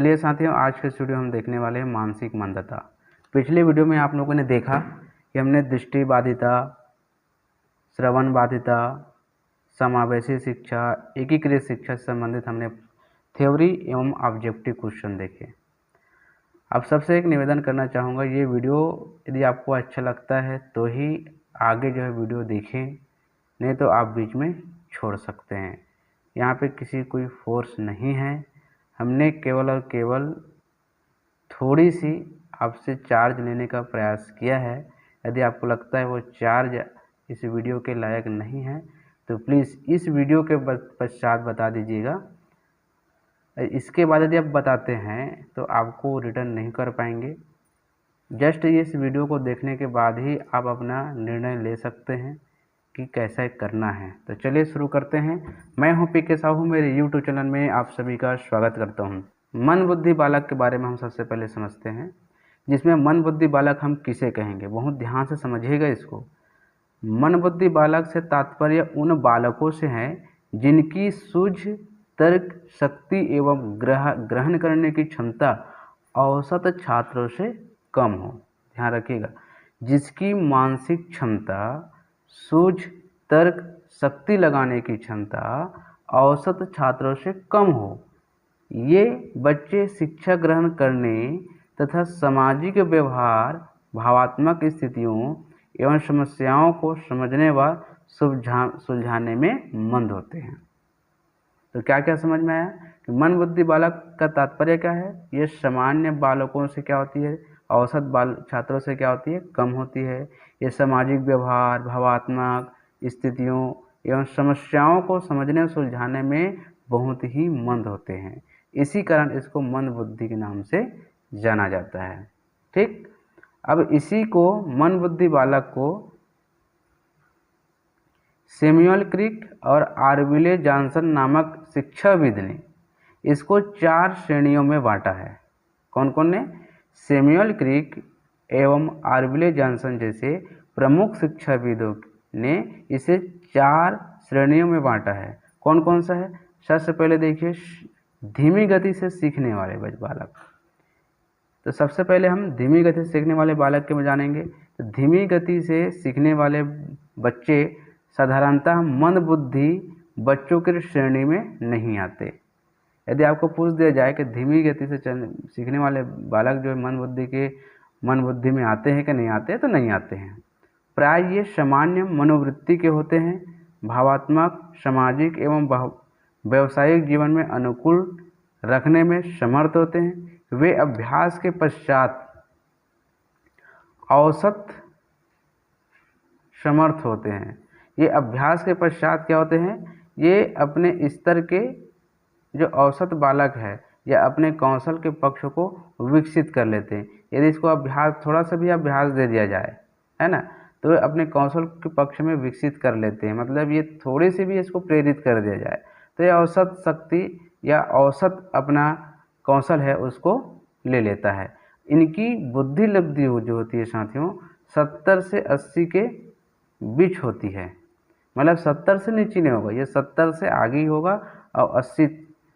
चलिए साथियों, आज के वीडियो हम देखने वाले हैं मानसिक मंदता। पिछले वीडियो में आप लोगों ने देखा कि हमने दृष्टि बाधिता, श्रवण बाधिता, समावेशी शिक्षा, एकीकृत शिक्षा से संबंधित हमने थ्योरी एवं ऑब्जेक्टिव क्वेश्चन देखे। अब सबसे एक निवेदन करना चाहूँगा, ये वीडियो यदि आपको अच्छा लगता है तो ही आगे जो है वीडियो देखें, नहीं तो आप बीच में छोड़ सकते हैं। यहाँ पे किसी कोई फोर्स नहीं है, हमने केवल और केवल थोड़ी सी आपसे चार्ज लेने का प्रयास किया है। यदि आपको लगता है वो चार्ज इस वीडियो के लायक नहीं है तो प्लीज़ इस वीडियो के पश्चात बता दीजिएगा। इसके बाद यदि आप बताते हैं तो आपको रिटर्न नहीं कर पाएंगे। जस्ट इस वीडियो को देखने के बाद ही आप अपना निर्णय ले सकते हैं कि कैसा करना है। तो चलिए शुरू करते हैं। मैं हूं पीके साहू, मेरे यूट्यूब चैनल में आप सभी का स्वागत करता हूं। मन बुद्धि बालक के बारे में हम सबसे पहले समझते हैं, जिसमें मन बुद्धि बालक हम किसे कहेंगे। बहुत ध्यान से समझिएगा इसको। मन बुद्धि बालक से तात्पर्य उन बालकों से है जिनकी सूझ, तर्क शक्ति एवं ग्रहण करने की क्षमता औसत छात्रों से कम हो। ध्यान रखिएगा, जिसकी मानसिक क्षमता, सूझ, तर्क शक्ति लगाने की क्षमता औसत छात्रों से कम हो, ये बच्चे शिक्षा ग्रहण करने तथा सामाजिक व्यवहार, भावात्मक स्थितियों एवं समस्याओं को समझने व सुलझाने में मंद होते हैं। तो क्या क्या समझ में आया कि मन बुद्धि बालक का तात्पर्य क्या है। ये सामान्य बालकों से क्या होती है, औसत छात्रों से क्या होती है, कम होती है। ये सामाजिक व्यवहार, भावात्मक स्थितियों एवं समस्याओं को समझने और सुलझाने में बहुत ही मंद होते हैं। इसी कारण इसको मन बुद्धि के नाम से जाना जाता है। ठीक, अब इसी को मन बुद्धि बालक को सैमुअल क्रिक और आर्विले जॉनसन नामक शिक्षाविद ने इसको 4 श्रेणियों में बांटा है। कौन कौन ने? सैमुअल क्रिक एवं आर्विले जॉनसन जैसे प्रमुख शिक्षाविदों ने इसे 4 श्रेणियों में बांटा है। कौन कौन सा है? सबसे पहले देखिए, धीमी गति से सीखने वाले बालक। तो सबसे पहले हम धीमी गति से सीखने वाले बालक के में जानेंगे। तो धीमी गति से सीखने वाले बच्चे साधारणतः मंद बुद्धि बच्चों की श्रेणी में नहीं आते। यदि आपको पूछ दिया जाए कि धीमी गति से सीखने वाले बालक जो है मन बुद्धि में आते हैं कि नहीं आते, तो नहीं आते हैं। प्राय ये सामान्य मनोवृत्ति के होते हैं, भावात्मक, सामाजिक एवं व्यावसायिक जीवन में अनुकूल रखने में समर्थ होते हैं। वे अभ्यास के पश्चात औसत समर्थ होते हैं। ये अभ्यास के पश्चात क्या होते हैं, ये अपने स्तर के जो औसत बालक है या अपने कौशल के पक्ष को विकसित कर लेते हैं। यदि इसको अभ्यास, थोड़ा सा भी अभ्यास दे दिया जाए, है ना, तो वे अपने कौशल के पक्ष में विकसित कर लेते हैं। मतलब ये थोड़ी सी भी इसको प्रेरित कर दिया जाए तो ये औसत शक्ति या औसत अपना कौशल है उसको ले लेता है। इनकी बुद्धि लब्धि जो होती है साथियों, 70 से 80 के बीच होती है। मतलब 70 से नीचे नहीं होगा, ये 70 से आगे ही होगा और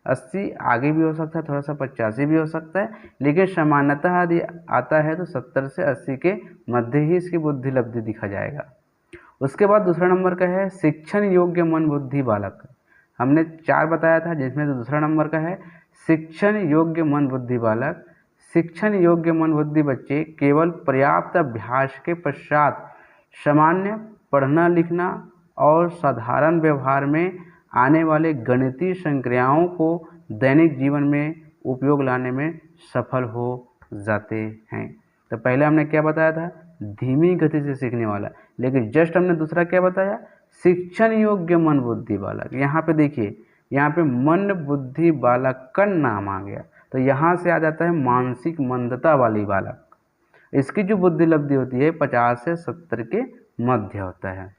80 आगे भी हो सकता है, थोड़ा सा 85 भी हो सकता है, लेकिन सामान्यतः यदि आता है तो 70 से 80 के मध्य ही इसकी बुद्धि लब्धि दिखा जाएगा। उसके बाद दूसरा नंबर का है शिक्षण योग्य मन बुद्धि बालक। हमने 4 बताया था, जिसमें से दूसरा नंबर का है शिक्षण योग्य मन बुद्धि बालक। शिक्षण योग्य मन बुद्धि बच्चे केवल पर्याप्त अभ्यास के पश्चात सामान्य पढ़ना लिखना और साधारण व्यवहार में आने वाले गणितीय संक्रियाओं को दैनिक जीवन में उपयोग लाने में सफल हो जाते हैं। तो पहले हमने क्या बताया था, धीमी गति से सीखने वाला, लेकिन जस्ट हमने दूसरा क्या बताया, शिक्षण योग्य मन बुद्धि बालक। यहाँ पे देखिए, यहाँ पे मन बुद्धि बालक का नाम आ गया, तो यहाँ से आ जाता है मानसिक मंदता वाली बालक। इसकी जो बुद्धि लब्धि होती है 50 से 70 के मध्य होता है।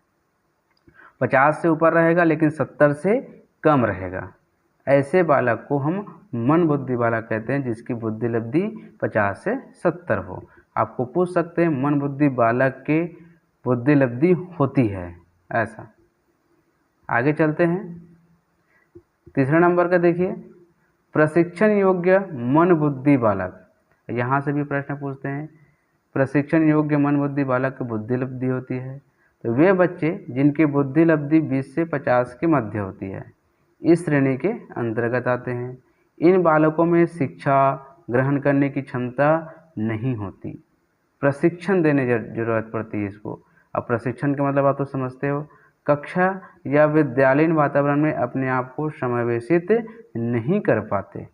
50 से ऊपर रहेगा लेकिन 70 से कम रहेगा। ऐसे बालक को हम मन बुद्धि बालक कहते हैं, जिसकी बुद्धि लब्धि 50 से 70 हो। आपको पूछ सकते हैं मन बुद्धि बालक के बुद्धि लब्धि होती है ऐसा। आगे चलते हैं, तीसरे नंबर का देखिए, प्रशिक्षण योग्य मन बुद्धि बालक, यहाँ से भी प्रश्न पूछते हैं। प्रशिक्षण योग्य मन बुद्धि बालक की बुद्धि लब्धि होती है, तो वे बच्चे जिनकी बुद्धि लब्धि 20 से 50 के मध्य होती है, इस श्रेणी के अंतर्गत आते हैं। इन बालकों में शिक्षा ग्रहण करने की क्षमता नहीं होती, प्रशिक्षण देने जरूरत पड़ती है इसको। अब प्रशिक्षण का मतलब आप तो समझते हो, कक्षा या विद्यालयीन वातावरण में अपने आप को समावेशित नहीं कर पाते,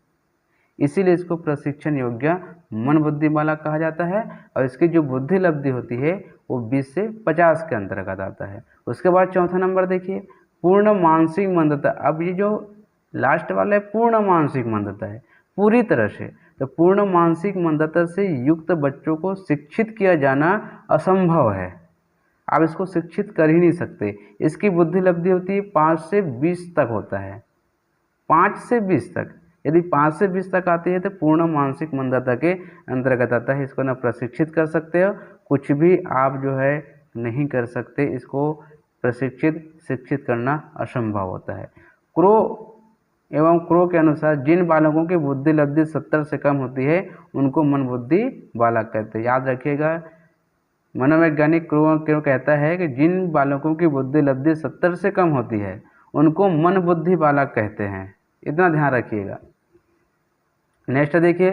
इसीलिए इसको प्रशिक्षण योग्य मन बुद्धि बालक कहा जाता है। और इसकी जो बुद्धि लब्धि होती है वो 20 से 50 के अंतर्गत आता है। उसके बाद चौथा नंबर देखिए, पूर्ण मानसिक मंदता। अब ये जो लास्ट वाला है पूर्ण मानसिक मंदता है, पूरी तरह से, तो पूर्ण मानसिक मंदता से युक्त बच्चों को शिक्षित किया जाना असंभव है। आप इसको शिक्षित कर ही नहीं सकते। इसकी बुद्धि लब्धि होती है 5 से 20 तक होता है, 5 से 20 तक। यदि 5 से 20 तक आती है तो पूर्ण मानसिक मंदता के अंतर्गत आता है। इसको ना प्रशिक्षित कर सकते हो, कुछ भी आप जो है नहीं कर सकते, इसको प्रशिक्षित शिक्षित करना असंभव होता है। क्रो एवं क्रो के अनुसार जिन बालकों की बुद्धि लब्धि 70 से कम होती है उनको मन बुद्धि बालक कहते हैं। याद रखिएगा, मनोवैज्ञानिक क्रो कहता है कि जिन बालकों की बुद्धि लब्धि 70 से कम होती है उनको मन बुद्धि बालक कहते हैं, इतना ध्यान रखिएगा। नेक्स्ट देखिए,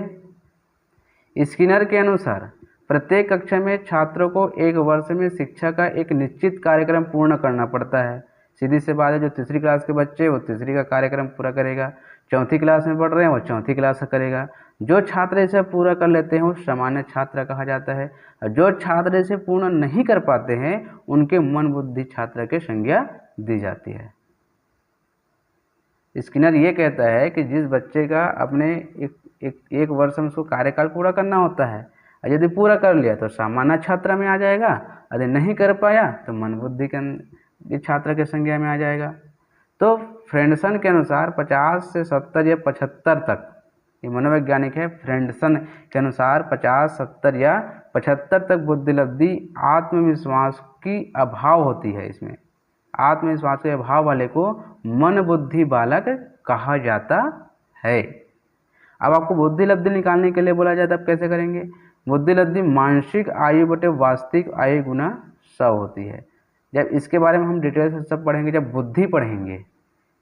स्किनर के अनुसार प्रत्येक कक्षा में छात्रों को एक वर्ष में शिक्षा का एक निश्चित कार्यक्रम पूर्ण करना पड़ता है। सीधी सी बात है, जो तीसरी क्लास के बच्चे वो तीसरी का कार्यक्रम पूरा करेगा, चौथी क्लास में पढ़ रहे हैं वो चौथी क्लास का करेगा। जो छात्र इसे पूरा कर लेते हैं वो सामान्य छात्र कहा जाता है, और जो छात्र इसे पूर्ण नहीं कर पाते हैं उनके मन बुद्धि छात्र के संज्ञा दी जाती है। स्किनर ये कहता है कि जिस बच्चे का अपने एक वर्ष में उसको कार्यकाल पूरा करना होता है, और यदि पूरा कर लिया तो सामान्य छात्र में आ जाएगा, यदि नहीं कर पाया तो मन बुद्धि के छात्र के संज्ञा में आ जाएगा। तो फ्रेंडसन के अनुसार 50 से 70 या 75 तक, ये मनोवैज्ञानिक है, फ्रेंडसन के अनुसार 50, 70 या 75 तक बुद्धि लब्धि आत्मविश्वास की अभाव होती है। इसमें आत्मविश्वास के अभाव वाले को मन बुद्धि बालक कहा जाता है। अब आपको बुद्धि लब्धि निकालने के लिए बोला जाता है, अब कैसे करेंगे? बुद्धि लब्धि मानसिक आयु बटे वास्तविक आयु गुना 100 होती है। जब इसके बारे में हम डिटेल से सब पढ़ेंगे, जब बुद्धि पढ़ेंगे,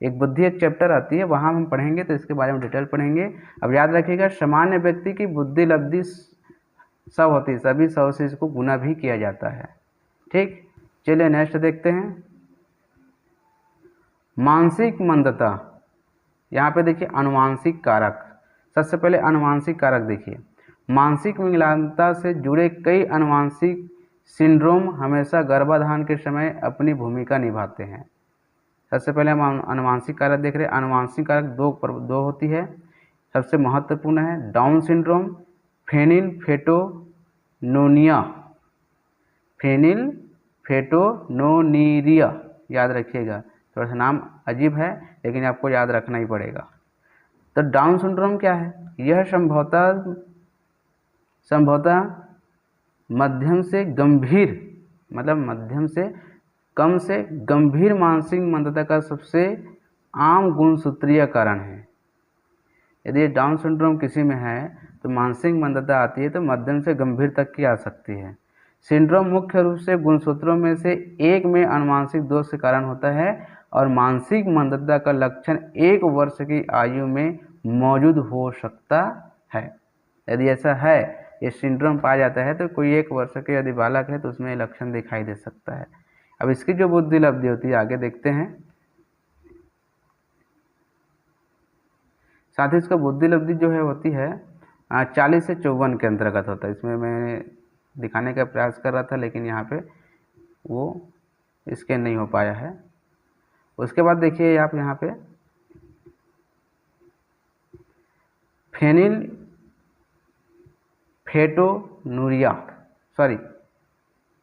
एक बुद्धि एक चैप्टर आती है वहाँ हम पढ़ेंगे तो इसके बारे में डिटेल पढ़ेंगे। अब याद रखिएगा, सामान्य व्यक्ति की बुद्धि लब्धि 100 होती है, सभी 100 से इसको गुना भी किया जाता है। ठीक, चलिए नेक्स्ट देखते हैं, मानसिक मंदता। यहाँ पे देखिए अनुवांशिक कारक। सबसे पहले अनुवांशिक कारक देखिए, मानसिक विकलांगता से जुड़े कई अनुवांशिक सिंड्रोम हमेशा गर्भाधान के समय अपनी भूमिका निभाते हैं। सबसे पहले हम अनुवांशिक कारक देख रहे हैं। अनुवांशिक कारक दो होती है, सबसे महत्वपूर्ण है डाउन सिंड्रोम, फेनिलफेटोनूरिया। याद रखिएगा, थोड़ा सा नाम अजीब है लेकिन आपको याद रखना ही पड़ेगा। तो डाउन सिंड्रोम क्या है? यह संभवतः मध्यम से गंभीर, मतलब मध्यम से कम से गंभीर मानसिक मंदता का सबसे आम गुणसूत्रीय कारण है। यदि डाउन सिंड्रोम किसी में है तो मानसिक मंदता आती है तो मध्यम से गंभीर तक की आ सकती है। सिंड्रोम मुख्य रूप से गुणसूत्रों में से एक में आनुवंशिक दोष के कारण होता है और मानसिक मंदता का लक्षण 1 वर्ष की आयु में मौजूद हो सकता है। यदि ऐसा है, ये सिंड्रोम पाया जाता है तो कोई 1 वर्ष के यदि बालक है तो उसमें लक्षण दिखाई दे सकता है। अब इसकी जो बुद्धि लब्धि होती है आगे देखते हैं। साथ ही इसका बुद्धि लब्धि जो है होती है 40 से 54 के अंतर्गत होता है। इसमें मैं दिखाने का प्रयास कर रहा था लेकिन यहाँ पे वो स्कैन नहीं हो पाया है। उसके बाद देखिए आप यहाँ पे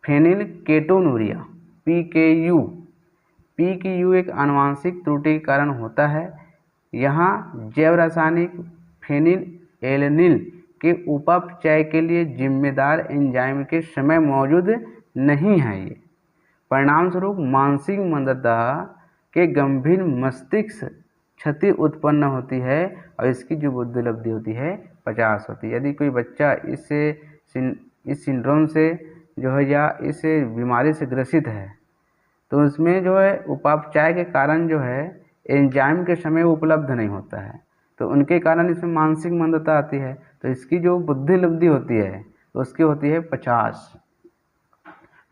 फेनिलकेटोनूरिया PKU एक आनुवंशिक त्रुटि के कारण होता है। यहाँ जैव रासायनिक फेनिलएलनिल के उपापचय के लिए जिम्मेदार एंजाइम के समय मौजूद नहीं है। ये परिणाम स्वरूप मानसिक मंदता के गंभीर मस्तिष्क क्षति उत्पन्न होती है और इसकी जो बुद्धि उपलब्धि होती है 50 होती है। यदि कोई बच्चा इस सिंड्रोम से जो है या इस बीमारी से ग्रसित है तो उसमें जो है उपापचय के कारण जो है एंजाइम के समय उपलब्ध नहीं होता है, तो उनके कारण इसमें मानसिक मंदता आती है। तो इसकी जो बुद्धि लब्धि होती है तो उसकी होती है 50।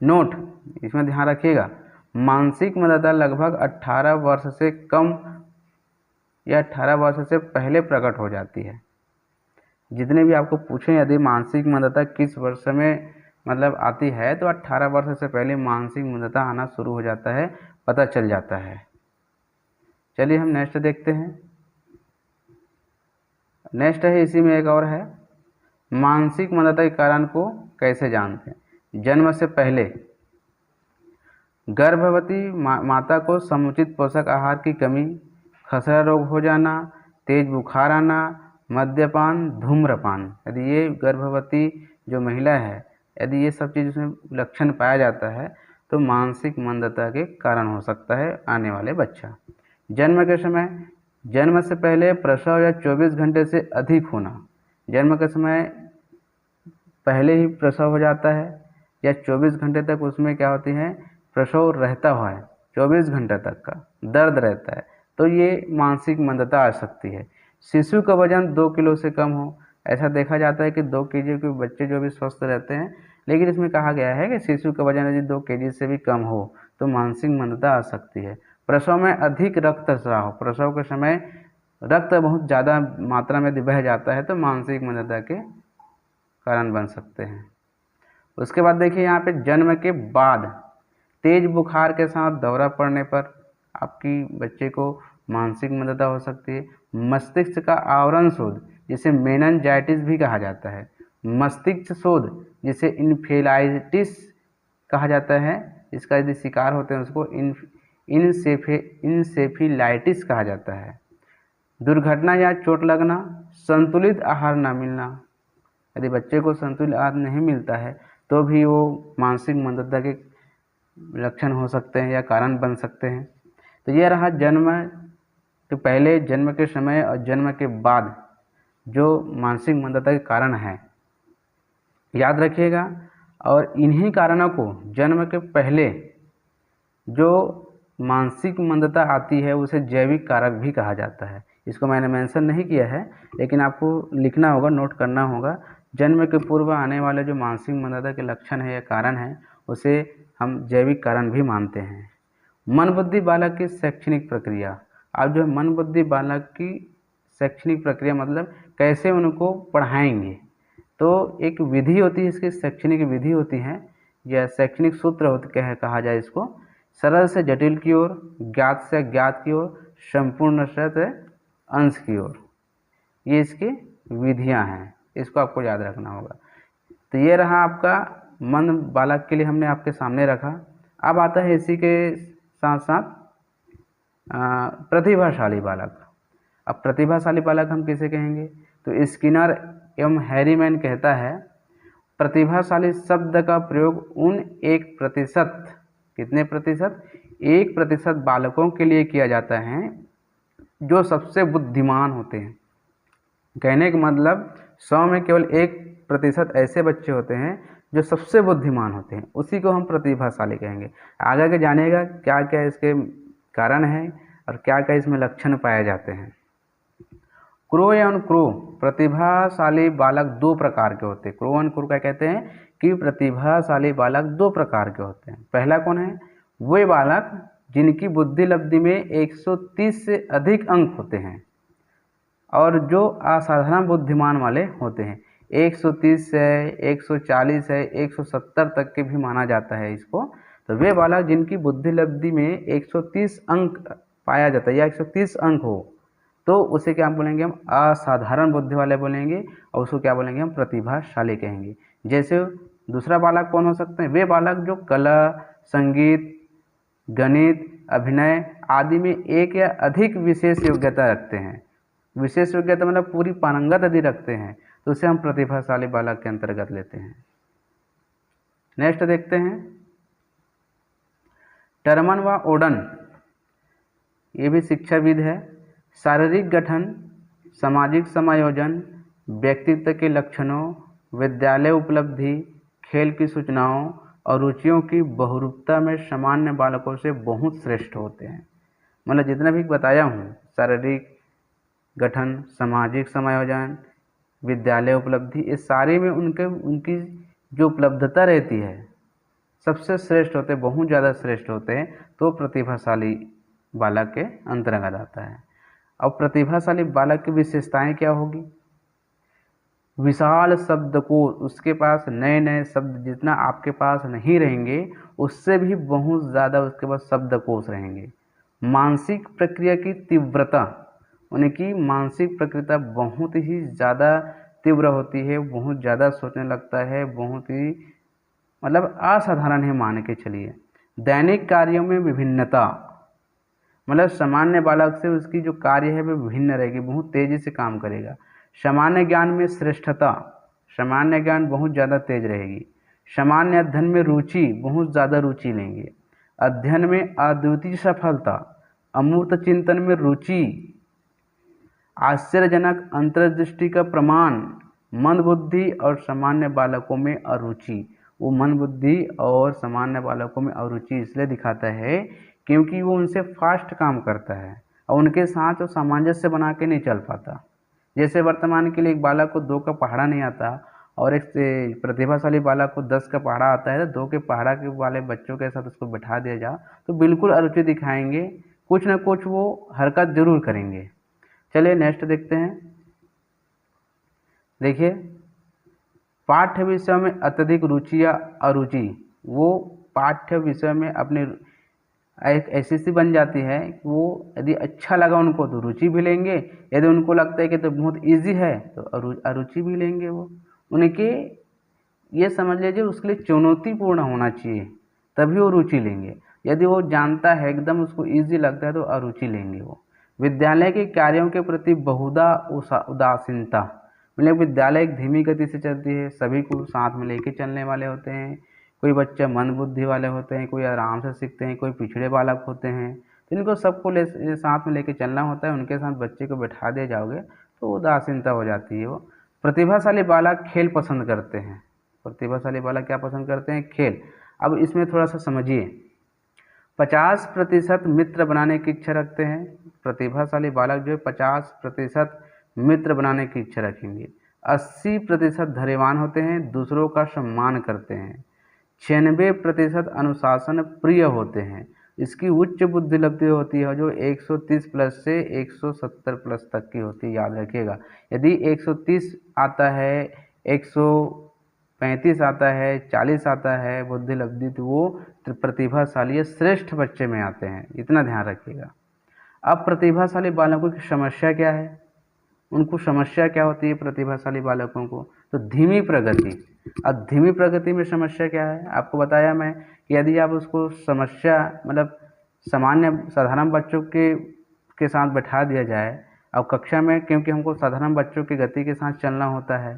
नोट, इसमें ध्यान रखिएगा, मानसिक मंदता लगभग 18 वर्ष से कम या 18 वर्ष से पहले प्रकट हो जाती है। जितने भी आपको पूछें यदि मानसिक मंदता किस वर्ष में मतलब आती है तो 18 वर्ष से पहले मानसिक मंदता आना शुरू हो जाता है, पता चल जाता है। चलिए हम नेक्स्ट देखते हैं। नेक्स्ट है, इसी में एक और है, मानसिक मंदता के कारण को कैसे जानते हैं। जन्म से पहले गर्भवती माता को समुचित पोषक आहार की कमी, खसरा रोग हो जाना, तेज बुखार आना, मद्यपान, धूम्रपान, यदि ये गर्भवती जो महिला है यदि ये सब चीज़ उसमें लक्षण पाया जाता है तो मानसिक मंदता के कारण हो सकता है आने वाले बच्चा। जन्म के समय, जन्म से पहले प्रसव या 24 घंटे से अधिक होना, जन्म के समय पहले ही प्रसव हो जाता है या 24 घंटे तक उसमें क्या होती है प्रसव रहता हुआ है, 24 घंटे तक का दर्द रहता है, तो ये मानसिक मंदता आ सकती है। शिशु का वजन 2 किलो से कम हो, ऐसा देखा जाता है कि 2 केजी के बच्चे जो भी स्वस्थ रहते हैं, लेकिन इसमें कहा गया है कि शिशु का वजन यदि 2 केजी से भी कम हो तो मानसिक मंदता आ सकती है। प्रसव में अधिक रक्तस्राव, प्रसव के समय रक्त बहुत ज़्यादा मात्रा में बह जाता है तो मानसिक मंदता के कारण बन सकते हैं। उसके बाद देखिए यहाँ पे जन्म के बाद तेज बुखार के साथ दौरा पड़ने पर आपकी बच्चे को मानसिक मंदता हो सकती है। मस्तिष्क का आवरण शोध जिसे मेनिंजाइटिस भी कहा जाता है, मस्तिष्क शोध जिसे इन्फेलाइटिस कहा जाता है, इसका यदि शिकार होते हैं उसको इंसेफेलाइटिस कहा जाता है। दुर्घटना या चोट लगना, संतुलित आहार न मिलना, यदि बच्चे को संतुलित आहार नहीं मिलता है तो भी वो मानसिक मंदता के लक्षण हो सकते हैं या कारण बन सकते हैं। तो यह रहा जन्म के पहले, जन्म के समय और जन्म के बाद जो मानसिक मंदता के कारण है, याद रखिएगा। और इन्हीं कारणों को जन्म के पहले जो मानसिक मंदता आती है उसे जैविक कारक भी कहा जाता है। इसको मैंने मेंशन नहीं किया है लेकिन आपको लिखना होगा, नोट करना होगा। जन्म के पूर्व आने वाले जो मानसिक मंदता के लक्षण है या कारण है उसे हम जैविक कारण भी मानते हैं। मन बुद्धि बालक की शैक्षणिक प्रक्रिया, अब जो मन बुद्धि बालक की शैक्षणिक प्रक्रिया मतलब कैसे उनको पढ़ाएंगे, तो एक विधि होती है, इसकी शैक्षणिक विधि होती है या शैक्षणिक सूत्र होते कहा जाए इसको, सरल से जटिल की ओर, ज्ञात से अज्ञात की ओर, संपूर्ण से अंश की ओर, ये इसकी विधियां हैं, इसको आपको याद रखना होगा। तो ये रहा आपका मन बालक के लिए हमने आपके सामने रखा। अब आता है इसी के साथ साथ प्रतिभाशाली बालक। अब प्रतिभाशाली बालक हम किसे कहेंगे, तो स्किनर एवं हैरीमैन कहता है प्रतिभाशाली शब्द का प्रयोग उन 1%, कितने प्रतिशत, 1% बालकों के लिए किया जाता है जो सबसे बुद्धिमान होते हैं। कहने का मतलब 100 में केवल 1% ऐसे बच्चे होते हैं जो सबसे बुद्धिमान होते हैं, उसी को हम प्रतिभाशाली कहेंगे। आगे के जानिएगा क्या क्या इसके कारण है और क्या क्या इसमें लक्षण पाए जाते हैं। क्रो एवं क्रो, प्रतिभाशाली बालक 2 प्रकार के होते हैं। क्रो एवं क्रो क्या कहते हैं कि प्रतिभाशाली बालक 2 प्रकार के होते हैं। पहला कौन है, वे बालक जिनकी बुद्धि लब्धि में 130 से अधिक अंक होते हैं और जो असाधारण बुद्धिमान वाले होते हैं। 130 है, 140 है, 170 तक के भी माना जाता है इसको। तो वे बालक जिनकी बुद्धि लब्धि में 130 अंक पाया जाता है या 130 अंक हो तो उसे क्या बोलेंगे, हम असाधारण बुद्धि वाले बोलेंगे और उसको क्या बोलेंगे, हम प्रतिभाशाली कहेंगे। जैसे दूसरा बालक कौन हो सकते हैं, वे बालक जो कला, संगीत, गणित, अभिनय आदि में एक या अधिक विशेष योग्यता रखते हैं। विशेष योग्यता मतलब पूरी पारंगत यदि रखते हैं तो उसे हम प्रतिभाशाली बालक के अंतर्गत लेते हैं। नेक्स्ट देखते हैं टर्मन व ओडन, ये भी शिक्षाविद है। शारीरिक गठन, सामाजिक समायोजन, व्यक्तित्व के लक्षणों, विद्यालय उपलब्धि, खेल की सूचनाओं और रुचियों की बहुरूपता में सामान्य बालकों से बहुत श्रेष्ठ होते हैं। मतलब जितना भी बताया हूँ, शारीरिक गठन, सामाजिक समायोजन, विद्यालय उपलब्धि, इस सारे में उनकी जो उपलब्धता रहती है सबसे श्रेष्ठ होते हैं, बहुत ज़्यादा श्रेष्ठ होते हैं, तो प्रतिभाशाली बालक के अंतर्गत आता है। अब प्रतिभाशाली बालक की विशेषताएं क्या होगी? विशाल शब्दकोश, उसके पास नए नए शब्द जितना आपके पास नहीं रहेंगे उससे भी बहुत ज़्यादा उसके पास शब्दकोश रहेंगे। मानसिक प्रक्रिया की तीव्रता, उनकी मानसिक प्रक्रिया बहुत ही ज़्यादा तीव्र होती है, बहुत ज़्यादा सोचने लगता है, बहुत ही मतलब असाधारण है मान के चलिए। दैनिक कार्यों में विभिन्नता, मतलब सामान्य बालक से उसकी जो कार्य है वह भिन्न रहेगी, बहुत तेज़ी से काम करेगा। सामान्य ज्ञान में श्रेष्ठता, सामान्य ज्ञान बहुत ज़्यादा तेज रहेगी। सामान्य अध्ययन में रुचि, बहुत ज़्यादा रुचि लेंगे। अध्ययन में अद्वितीय सफलता, अमूर्त चिंतन में रुचि, आश्चर्यजनक अंतर्दृष्टि का प्रमाण। मंदबुद्धि और सामान्य बालकों में अरुचि, वो मंदबुद्धि और सामान्य बालकों में अरुचि इसलिए दिखाता है क्योंकि वो उनसे फास्ट काम करता है और उनके साथ वो सामंजस्य बना के नहीं चल पाता। जैसे वर्तमान के लिए एक बालक को 2 का पहाड़ा नहीं आता और एक प्रतिभाशाली बालक को 10 का पहाड़ा आता है, तो 2 के पहाड़ा के वाले बच्चों के साथ उसको बैठा दिया जाए तो बिल्कुल अरुचि दिखाएंगे, कुछ ना कुछ वो हरकत जरूर करेंगे। चलिए नेक्स्ट देखते हैं। देखिए, पाठ्य विषय में अत्यधिक रुचि या अरुचि, वो पाठ्य विषय में अपने एक ऐसी सी बन जाती है कि वो यदि अच्छा लगा उनको तो रुचि भी लेंगे, यदि उनको लगता है कि तो बहुत इजी है तो अरुचि भी लेंगे। वो उनके ये समझ लीजिए उसके लिए चुनौतीपूर्ण होना चाहिए तभी वो रुचि लेंगे। यदि वो जानता है एकदम उसको इजी लगता है तो अरुचि लेंगे वो। विद्यालय के कार्यों के प्रति बहुधा उदासीनता, मतलब विद्यालय एक धीमी गति से चलती है, सभी को साथ में लेके चलने वाले होते हैं। कोई बच्चे मंद बुद्धि वाले होते हैं, कोई आराम से सीखते हैं, कोई पिछड़े बालक होते हैं, तो इनको सबको साथ में लेके चलना होता है। उनके साथ बच्चे को बैठा दिए जाओगे तो उदासीनता हो जाती है वो। प्रतिभाशाली बालक खेल पसंद करते हैं। प्रतिभाशाली बालक क्या पसंद करते हैं? खेल। अब इसमें थोड़ा सा समझिए, 50% मित्र बनाने की इच्छा रखते हैं। प्रतिभाशाली बालक जो है 50% मित्र बनाने की इच्छा रखेंगे। 80% धैर्यवान होते हैं, दूसरों का सम्मान करते हैं। 96% अनुशासन प्रिय होते हैं। इसकी उच्च बुद्धिलब्धि होती है जो 130 प्लस से 170 प्लस तक की होती है, याद रखिएगा। यदि 130 आता है, 135 आता है, 40 आता है बुद्धिलब्धि, तो वो प्रतिभाशाली श्रेष्ठ बच्चे में आते हैं, इतना ध्यान रखिएगा। अब प्रतिभाशाली बालकों की समस्या क्या है? उनको समस्या क्या होती है प्रतिभाशाली बालकों को? तो धीमी प्रगति। अब धीमी प्रगति में समस्या क्या है? आपको बताया मैं कि यदि आप उसको समस्या मतलब सामान्य साधारण बच्चों के साथ बैठा दिया जाए अब कक्षा में, क्योंकि हमको साधारण बच्चों की गति के साथ चलना होता है,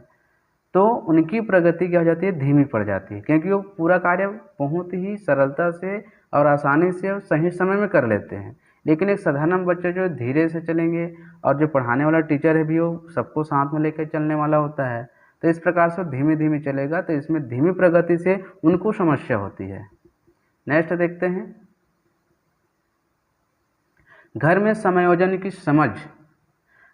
तो उनकी प्रगति क्या हो जाती है? धीमी पड़ जाती है, क्योंकि वो पूरा कार्य बहुत ही सरलता से और आसानी से और सही समय में कर लेते हैं। लेकिन एक साधारण बच्चे जो धीरे से चलेंगे और जो पढ़ाने वाला टीचर है भी वो सबको साथ में लेकर चलने वाला होता है, तो इस प्रकार से धीमे धीमे चलेगा, तो इसमें धीमी प्रगति से उनको समस्या होती है। नेक्स्ट देखते हैं, घर में समायोजन की समझ।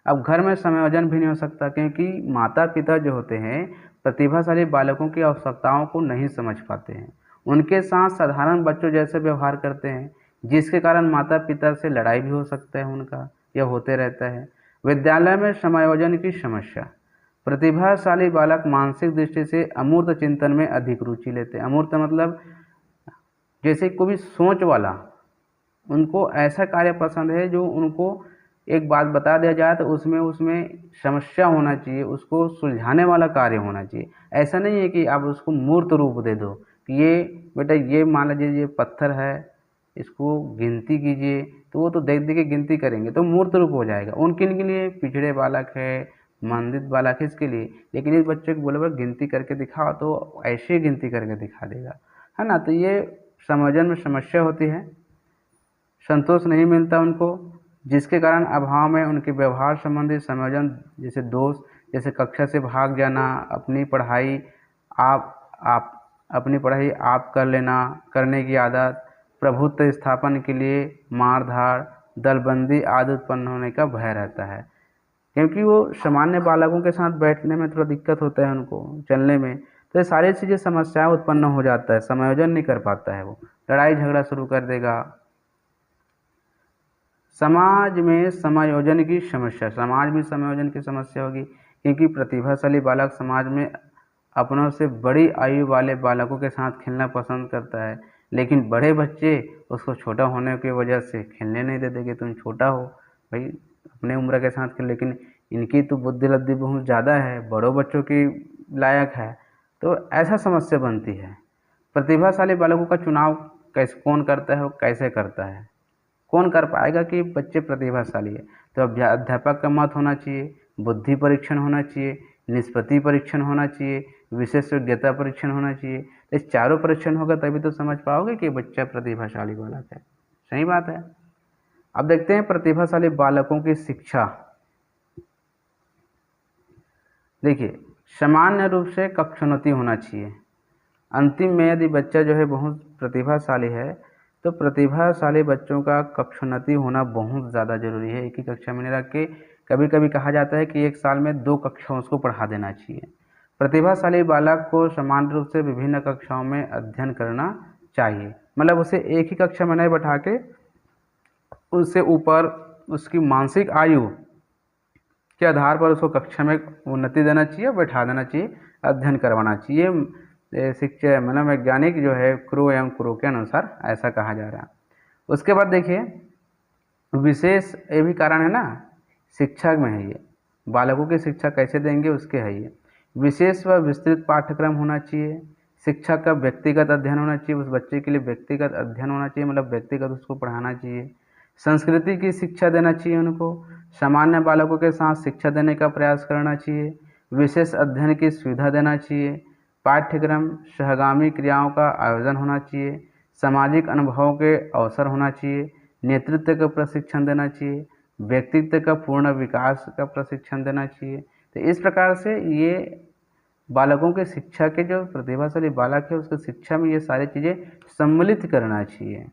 अब घर में समायोजन भी नहीं हो सकता क्योंकि माता पिता जो होते हैं प्रतिभाशाली बालकों की आवश्यकताओं को नहीं समझ पाते हैं, उनके साथ साधारण बच्चों जैसे व्यवहार करते हैं, जिसके कारण माता पिता से लड़ाई भी हो सकता है उनका, यह होते रहता है। विद्यालय में समायोजन की समस्या। प्रतिभाशाली बालक मानसिक दृष्टि से अमूर्त चिंतन में अधिक रुचि लेते हैं। अमूर्त मतलब जैसे कोई सोच वाला, उनको ऐसा कार्य पसंद है जो उनको एक बात बता दिया जाए तो उसमें समस्या होना चाहिए, उसको सुलझाने वाला कार्य होना चाहिए। ऐसा नहीं है कि आप उसको मूर्त रूप दे दो कि ये बेटा ये मान लीजिए ये पत्थर है, इसको गिनती कीजिए, तो वो तो देख देख के गिनती करेंगे तो मूर्त रूप हो जाएगा। उनके लिए पिछड़े बालक है, मंदित बालक है इसके लिए। लेकिन इस बच्चे को बोले भाई गिनती करके दिखाओ तो ऐसे ही गिनती करके दिखा देगा, है ना। तो ये समझन में समस्या होती है, संतोष नहीं मिलता उनको, जिसके कारण अभाव में उनके व्यवहार संबंधी समायोजन, जैसे दोष, जैसे कक्षा से भाग जाना, आप अपनी पढ़ाई आप कर लेना, करने की आदत, प्रभुत्व स्थापन के लिए मार धाड़, दलबंदी आदि उत्पन्न होने का भय रहता है। क्योंकि वो सामान्य बालकों के साथ बैठने में थोड़ा दिक्कत होता है उनको, चलने में, तो ये सारी चीज़ें समस्याएं उत्पन्न हो जाता है, समायोजन नहीं कर पाता है, वो लड़ाई झगड़ा शुरू कर देगा। समाज में समायोजन की समस्या, समाज में समायोजन की समस्या होगी, क्योंकि प्रतिभाशाली बालक समाज में अपनों से बड़ी आयु वाले बालकों के साथ खेलना पसंद करता है, लेकिन बड़े बच्चे उसको छोटा होने की वजह से खेलने नहीं देते कि तुम छोटा हो भाई, अपने उम्र के साथ खेल, लेकिन इनकी तो बुद्धि लब्धि बहुत ज़्यादा है, बड़ों बच्चों की लायक है, तो ऐसा समस्या बनती है। प्रतिभाशाली बालकों का चुनाव कैसे कौन करता है और कैसे करता है, कौन कर पाएगा कि बच्चे प्रतिभाशाली है? तो अध्यापक का मत होना चाहिए, बुद्धि परीक्षण होना चाहिए, निष्पत्ति परीक्षण होना चाहिए, विशेष योग्यता परीक्षण होना चाहिए। तो इस चारों परीक्षण होगा तभी तो समझ पाओगे कि बच्चा प्रतिभाशाली बालक है। सही बात है। अब देखते हैं प्रतिभाशाली बालकों की शिक्षा। देखिए, सामान्य रूप से कक्षोन्नति होना चाहिए। अंतिम में यदि बच्चा जो है बहुत प्रतिभाशाली है, तो प्रतिभाशाली बच्चों का कक्षोन्नति होना बहुत ज़्यादा ज़रूरी है। एक ही कक्षा में नहीं रख के, कभी कभी कहा जाता है कि एक साल में 2 कक्षाओं उसको पढ़ा देना चाहिए। प्रतिभाशाली बालक को समान रूप से विभिन्न कक्षाओं में अध्ययन करना चाहिए, मतलब उसे एक ही कक्षा में नहीं बैठा के उससे ऊपर उसकी मानसिक आयु के आधार पर उसको कक्षा में उन्नति देना चाहिए, बैठा देना चाहिए, अध्ययन करवाना चाहिए। शिक्षा मनोवैज्ञानिक जो है क्रो एवं क्रो के अनुसार ऐसा कहा जा रहा है। उसके बाद देखिए, विशेष ये भी कारण है ना, शिक्षा में है ये, बालकों की शिक्षा कैसे देंगे उसके है ये। विशेष व विस्तृत पाठ्यक्रम होना चाहिए, शिक्षक का व्यक्तिगत अध्ययन होना चाहिए, उस बच्चे के लिए व्यक्तिगत अध्ययन होना चाहिए, मतलब व्यक्तिगत उसको पढ़ाना चाहिए। संस्कृति की शिक्षा देना चाहिए उनको, सामान्य बालकों के साथ शिक्षा देने का प्रयास करना चाहिए, विशेष अध्ययन की सुविधा देना चाहिए, पाठ्यक्रम सहगामी क्रियाओं का आयोजन होना चाहिए, सामाजिक अनुभवों के अवसर होना चाहिए, नेतृत्व का प्रशिक्षण देना चाहिए, व्यक्तित्व का पूर्ण विकास का प्रशिक्षण देना चाहिए। तो इस प्रकार से ये बालकों के शिक्षा के, जो प्रतिभाशाली बालक है उसकी शिक्षा में ये सारी चीज़ें सम्मिलित करना चाहिए।